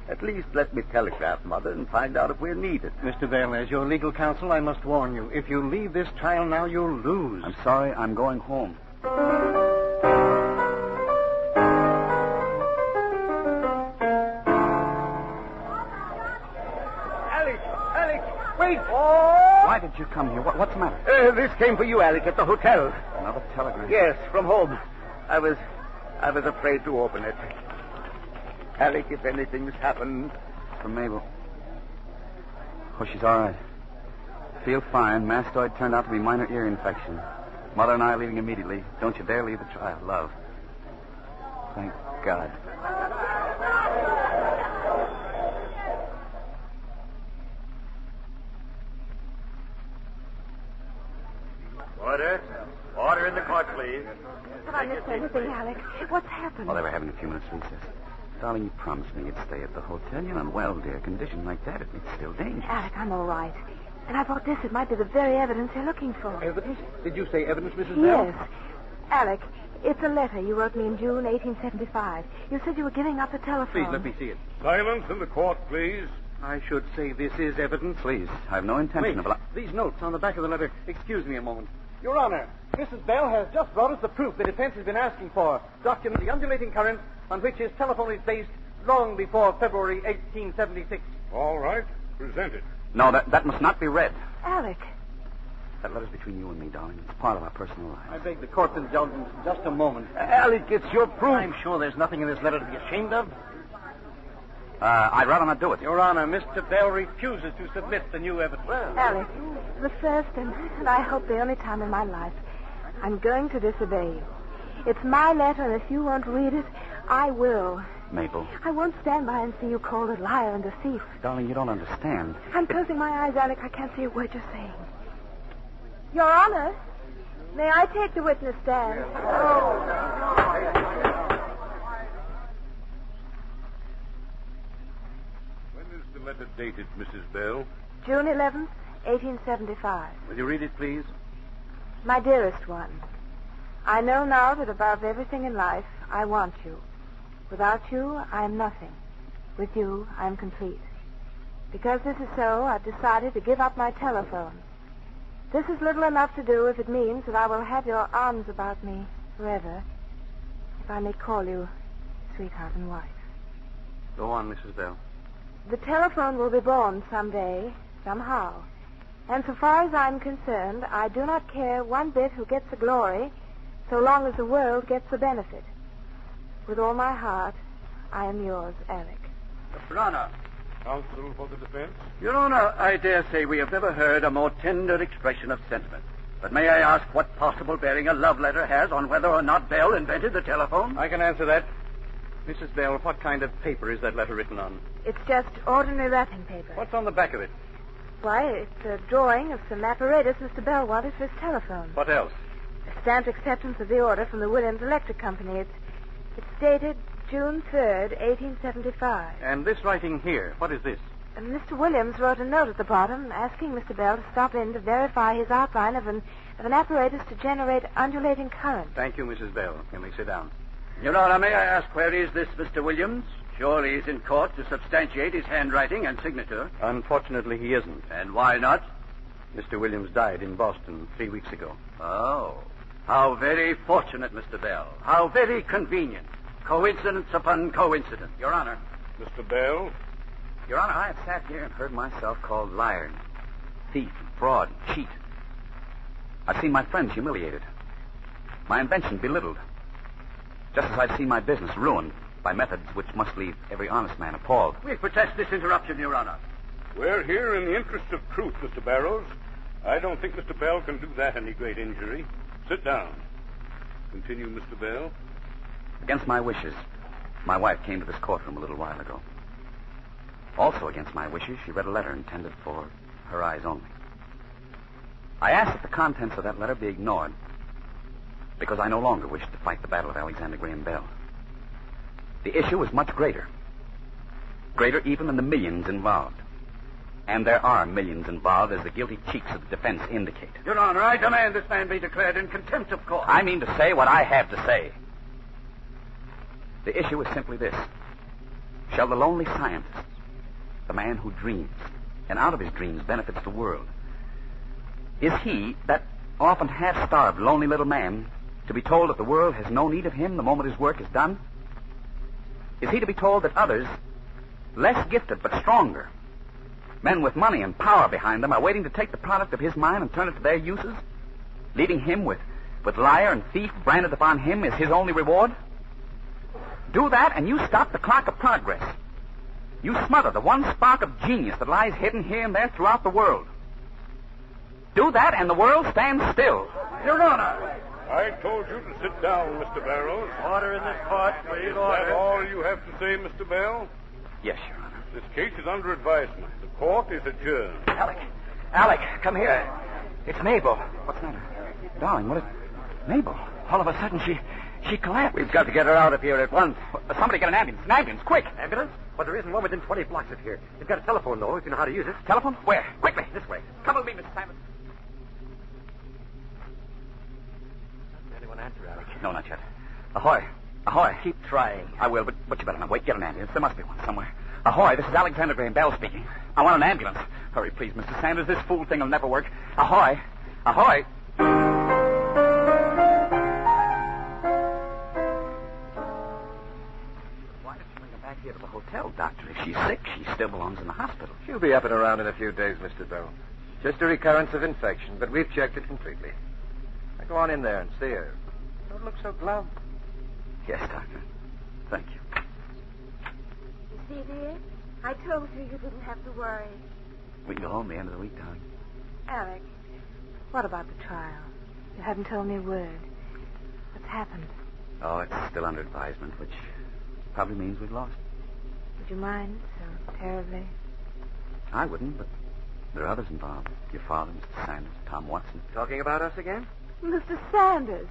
At least let me telegraph Mother and find out if we're needed. Mr. Bell, as your legal counsel, I must warn you. If you leave this trial now, you'll lose. I'm sorry. I'm going home. Alec, wait! Why did you come here? What's the matter? This came for you, Alec, at the hotel. Another telegram? Yes, from home. I was afraid to open it. Alec, if anything's happened... From Mabel. Oh, she's all right. Feel fine. Mastoid turned out to be minor ear infection. Mother and I are leaving immediately. Don't you dare leave the trial, love. Thank God. Order in the court, please. Have I missed anything, Alec? What's happened? Well, they were having a few minutes recess. Darling, you promised me you'd stay at the hotel. You're unwell, dear. A condition like that, it's still dangerous. Alec, I'm all right. And I thought this, it might be the very evidence you're looking for. Evidence? Did you say evidence, Mrs. Bell? Yes. Alec, it's a letter you wrote me in June 1875. You said you were giving up the telephone. Please, let me see it. Silence in the court, please. I should say this is evidence. Please, I have no intention of... These notes on the back of the letter. Excuse me a moment. Your Honor, Mrs. Bell has just brought us the proof the defense has been asking for. Document the undulating current on which his telephone is based long before February 1876. All right. Present it. No, that must not be read. Alec. That letter's between you and me, darling. It's part of our personal lives. I beg the court's indulgence just a moment. Alec, it's your proof. I'm sure there's nothing in this letter to be ashamed of. I'd rather not do it. Your Honor, Mr. Bell refuses to submit the new evidence. Alec, the first and I hope the only time in my life, I'm going to disobey you. It's my letter, and if you won't read it, I will. Mabel. I won't stand by and see you called a liar and a thief. Darling, you don't understand. I'm closing my eyes, Alec. I can't see a word you're saying. Your Honor, may I take the witness stand? When is the letter dated, Mrs. Bell? June 11th, 1875. Will you read it, please? My dearest one, I know now that above everything in life, I want you. Without you, I am nothing. With you, I am complete. Because this is so, I've decided to give up my telephone. This is little enough to do if it means that I will have your arms about me forever, if I may call you sweetheart and wife. Go on, Mrs. Bell. The telephone will be born someday, somehow. And so far as I'm concerned, I do not care one bit who gets the glory, so long as the world gets the benefit. With all my heart, I am yours, Alec. Your Honor. Counsel for the defense. Your Honor, I dare say we have never heard a more tender expression of sentiment. But may I ask what possible bearing a love letter has on whether or not Bell invented the telephone? I can answer that. Mrs. Bell, what kind of paper is that letter written on? It's just ordinary wrapping paper. What's on the back of it? Why, it's a drawing of some apparatus Mr. Bell wanted for his telephone. What else? A stamped acceptance of the order from the Williams Electric Company. It's dated June 3rd, 1875. And this writing here, what is this? And Mr. Williams wrote a note at the bottom asking Mr. Bell to stop in to verify his outline of an apparatus to generate undulating current. Thank you, Mrs. Bell. You may sit down. Your Honor, may I ask where is this Mr. Williams? Surely he's in court to substantiate his handwriting and signature. Unfortunately, he isn't. And why not? Mr. Williams died in Boston 3 weeks ago. Oh. How very fortunate, Mr. Bell. How very convenient. Coincidence upon coincidence. Your Honor. Mr. Bell? Your Honor, I have sat here and heard myself called liar, thief, fraud, cheat. I've seen my friends humiliated, my invention belittled, just as I've seen my business ruined by methods which must leave every honest man appalled. We protest this interruption, Your Honor. We're here in the interest of truth, Mr. Barrows. I don't think Mr. Bell can do that any great injury. Sit down. Continue, Mr. Bell. Against my wishes, my wife came to this courtroom a little while ago. Also against my wishes, she read a letter intended for her eyes only. I asked that the contents of that letter be ignored because I no longer wished to fight the battle of Alexander Graham Bell. The issue is much greater. Greater even than the millions involved. And there are millions involved, as the guilty cheeks of the defense indicate. Your Honor, I demand this man be declared in contempt of court. I mean to say what I have to say. The issue is simply this. Shall the lonely scientist, the man who dreams, and out of his dreams benefits the world, is he, that often half-starved, lonely little man, to be told that the world has no need of him the moment his work is done? Is he to be told that others, less gifted but stronger, men with money and power behind them, are waiting to take the product of his mind and turn it to their uses, leaving him with liar and thief branded upon him as his only reward? Do that and you stop the clock of progress. You smother the one spark of genius that lies hidden here and there throughout the world. Do that and the world stands still. Your Honor! I told you to sit down, Mr. Barrows. Order in this court, please. Is that all you have to say, Mr. Bell? Yes, Your Honor. This case is under advisement. The court is adjourned. Alec, come here. It's Mabel. What's the matter? Darling, what is... Mabel. All of a sudden, she collapsed. We've got to get her out of here at once. Somebody get an ambulance. An ambulance, quick. Ambulance? But there isn't one within 20 blocks of here. You've got a telephone, though, if you know how to use it. Telephone? Where? Quickly. This way. Come with me, Mr. Simon. Doesn't anyone answer, Alec? No, not yet. Ahoy. Ahoy. Keep trying. I will, but you better not wait. Get an ambulance. There must be one somewhere. Ahoy, this is Alexander Graham Bell speaking. I want an ambulance. Hurry, please, Mr. Sanders. This fool thing will never work. Ahoy. Ahoy. Why did you bring her back here to the hotel, Doctor? If she's sick, she still belongs in the hospital. She'll be up and around in a few days, Mr. Bell. Just a recurrence of infection, but we've checked it completely. Now go on in there and see her. Don't look so glum. Yes, Doctor. Thank you. You see, dear? I told you you didn't have to worry. We can go home the end of the week, darling. Alec, what about the trial? You haven't told me a word. What's happened? Oh, it's still under advisement, which probably means we've lost. Would you mind so terribly? I wouldn't, but there are others involved. Your father, Mr. Sanders, Tom Watson. Talking about us again? Mr. Sanders.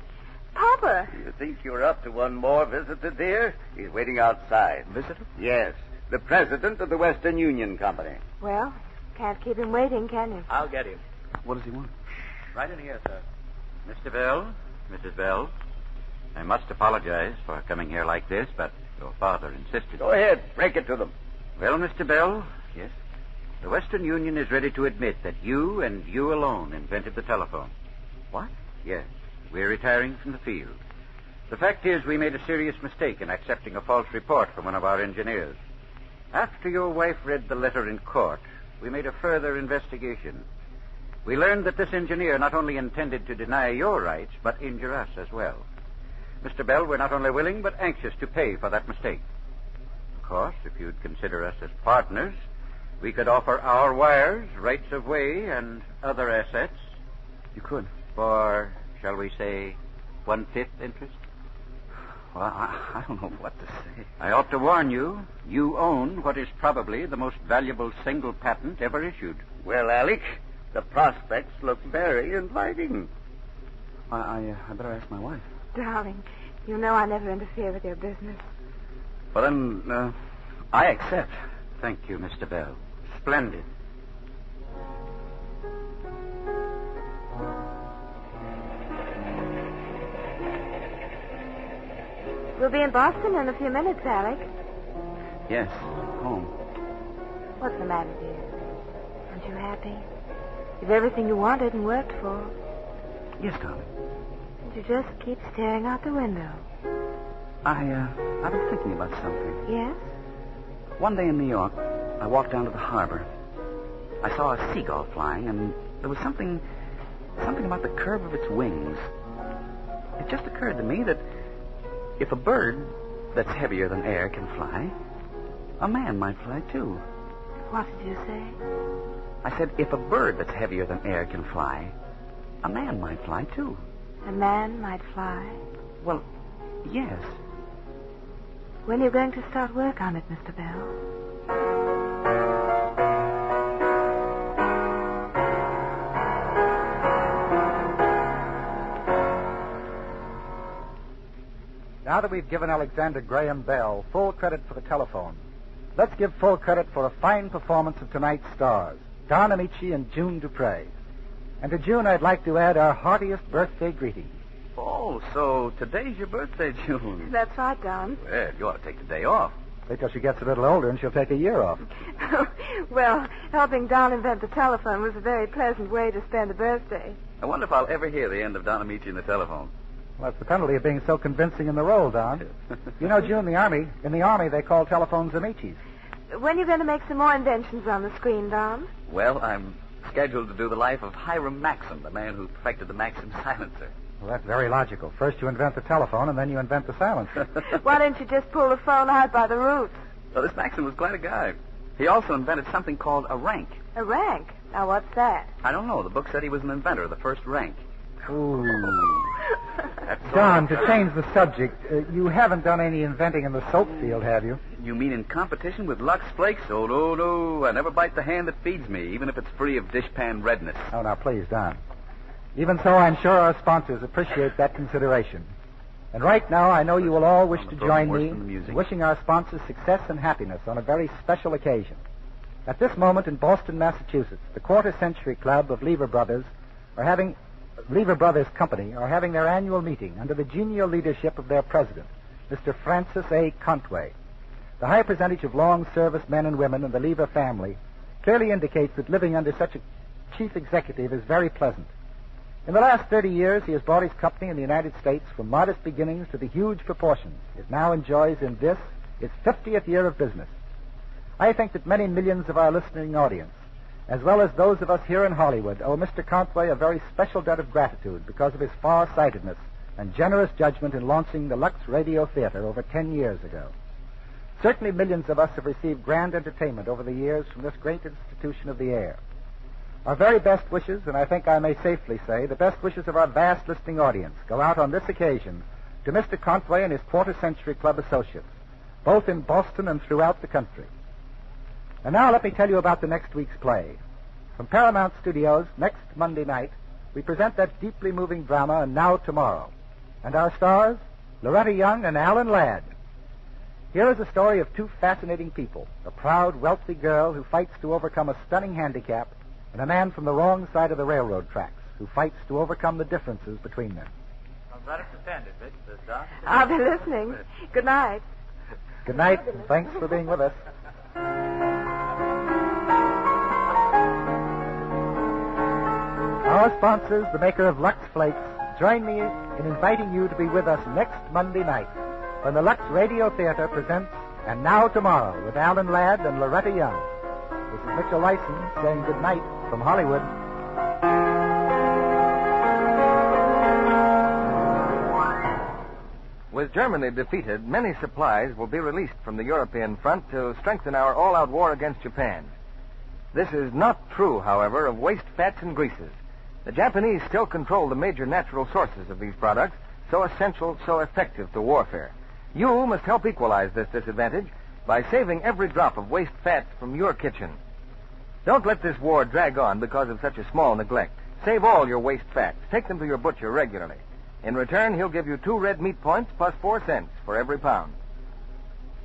Papa. You think you're up to one more visitor, dear? He's waiting outside. Visitor? Yes. The president of the Western Union Company. Well, can't keep him waiting, can you? I'll get him. What does he want? Right in here, sir. Mr. Bell, Mrs. Bell, I must apologize for coming here like this, but your father insisted. Go ahead. Break it to them. Well, Mr. Bell, Yes? the Western Union is ready to admit that you and you alone invented the telephone. What? Yes. We're retiring from the field. The fact is, we made a serious mistake in accepting a false report from one of our engineers. After your wife read the letter in court, we made a further investigation. We learned that this engineer not only intended to deny your rights, but injure us as well. Mr. Bell, we're not only willing, but anxious to pay for that mistake. Of course, if you'd consider us as partners, we could offer our wires, rights of way, and other assets. You could. For, shall we say, 1/5 interest? Well, I don't know what to say. I ought to warn you, you own what is probably the most valuable single patent ever issued. Well, Alec, the prospects look very inviting. I better ask my wife. Darling, you know I never interfere with your business. Well, then, I accept. Thank you, Mr. Bell. Splendid. We'll be in Boston in a few minutes, Alec. Yes, home. What's the matter, dear? Aren't you happy? You've everything you wanted and worked for. Yes, darling. And you just keep staring out the window. I've been thinking about something. Yes? One day in New York, I walked down to the harbor. I saw a seagull flying, and there was something something about the curve of its wings. It just occurred to me that if a bird that's heavier than air can fly, a man might fly too. What did you say? I said, if a bird that's heavier than air can fly, a man might fly too. A man might fly? Well, yes. When are you going to start work on it, Mr. Bell? Now that we've given Alexander Graham Bell full credit for the telephone, let's give full credit for a fine performance of tonight's stars, Don Amici and June Dupre. And to June, I'd like to add our heartiest birthday greetings. Oh, so today's your birthday, June. That's right, Don. Well, you ought to take the day off. Wait till she gets a little older and she'll take a year off. Well, helping Don invent the telephone was a very pleasant way to spend a birthday. I wonder if I'll ever hear the end of Don Amici and the telephone. Well, that's the penalty of being so convincing in the role, Don. You know, June, in the Army, they call telephones Amicis. When are you going to make some more inventions on the screen, Don? Well, I'm scheduled to do the life of Hiram Maxim, the man who perfected the Maxim silencer. Well, that's very logical. First you invent the telephone, and then you invent the silencer. Why don't you just pull the phone out by the roots? Well, this Maxim was quite a guy. He also invented something called a rank. A rank? Now, what's that? I don't know. The book said he was an inventor of the first rank. Ooh. That's Don, to change the subject, you haven't done any inventing in the soap field, have you? You mean in competition with Lux Flakes? Oh, no. I never bite the hand that feeds me, even if it's free of dishpan redness. Oh, now, please, Don. Even so, I'm sure our sponsors appreciate that consideration. And right now, I know you will all wish to join me in wishing our sponsors success and happiness on a very special occasion. At this moment in Boston, Massachusetts, the Quarter Century Club of Lever Brothers Company are having their annual meeting under the genial leadership of their president, Mr. Francis A. Contway. The high percentage of long-service men and women in the Lever family clearly indicates that living under such a chief executive is very pleasant. In the last 30 years, he has brought his company in the United States from modest beginnings to the huge proportions it now enjoys in this, its 50th year of business. I think that many millions of our listening audience, as well as those of us here in Hollywood, owe Mr. Contway a very special debt of gratitude because of his far-sightedness and generous judgment in launching the Lux Radio Theater over 10 years ago. Certainly millions of us have received grand entertainment over the years from this great institution of the air. Our very best wishes, and I think I may safely say the best wishes of our vast listening audience, go out on this occasion to Mr. Contway and his Quarter Century Club associates, both in Boston and throughout the country. And now let me tell you about the next week's play. From Paramount Studios, next Monday night, we present that deeply moving drama, And Now Tomorrow. And our stars, Loretta Young and Alan Ladd. Here is a story of two fascinating people, a proud, wealthy girl who fights to overcome a stunning handicap, and a man from the wrong side of the railroad tracks who fights to overcome the differences between them. I'm glad it's attended, Miss Don. I'll be listening. Good night. Good night, and thanks for being with us. Our sponsors, the maker of Lux Flakes, join me in inviting you to be with us next Monday night when the Lux Radio Theater presents And Now Tomorrow with Alan Ladd and Loretta Young. This is Mitchell Lyson saying good night from Hollywood. With Germany defeated, many supplies will be released from the European front to strengthen our all-out war against Japan. This is not true, however, of waste fats and greases. The Japanese still control the major natural sources of these products, so essential, so effective to warfare. You must help equalize this disadvantage by saving every drop of waste fats from your kitchen. Don't let this war drag on because of such a small neglect. Save all your waste fats. Take them to your butcher regularly. In return, he'll give you 2 red meat points plus 4 cents for every pound.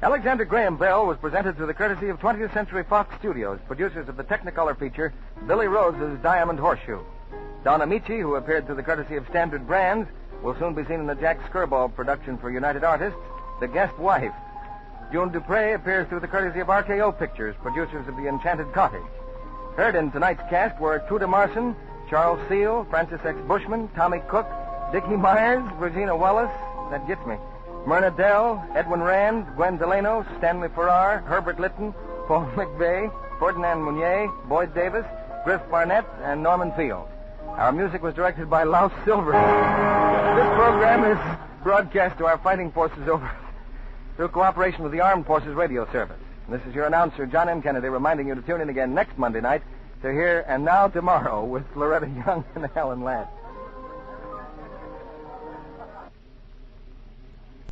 Alexander Graham Bell was presented through the courtesy of 20th Century Fox Studios, producers of the Technicolor feature Billy Rose's Diamond Horseshoe. Don Amici, who appeared through the courtesy of Standard Brands, will soon be seen in the Jack Skirball production for United Artists, The Guest Wife. June Dupre appears through the courtesy of RKO Pictures, producers of The Enchanted Cottage. Heard in tonight's cast were Truda Marson, Charles Seal, Francis X. Bushman, Tommy Cook, Dickie Myers, Regina Wallace, that gets me, Myrna Dell, Edwin Rand, Gwen Delano, Stanley Farrar, Herbert Litton, Paul McVeigh, Ferdinand Mounier, Boyd Davis, Griff Barnett, and Norman Field. Our music was directed by Louse Silver. This program is broadcast to our fighting forces over through cooperation with the Armed Forces Radio Service. And this is your announcer, John M. Kennedy, reminding you to tune in again next Monday night to hear And Now Tomorrow with Loretta Young and Helen Ladd.